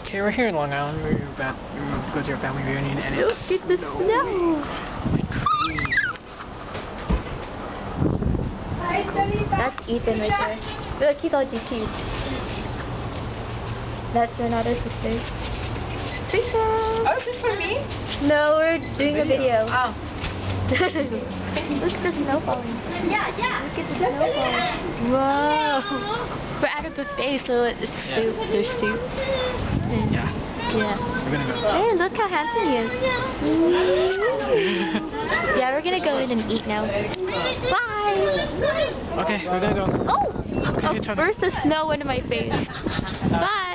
Okay, we're here in Long Island. We're about to go to our family reunion, and it's Look at the snow. That's Ethan right there. Look, he's all cute. That's Renato's sister. Picture. Oh, is this for me? No, we're doing a video. Oh. Look at the snow falling. Yeah. Look at the snow falling. Wow. We're at a buffet, so it's soup. There's soup. And Yeah. We're gonna go. Hey, look how handsome he is. Yeah, we're gonna go in and eat now. Bye. Okay, we're gonna go. Oh, first the snow into my face. Bye.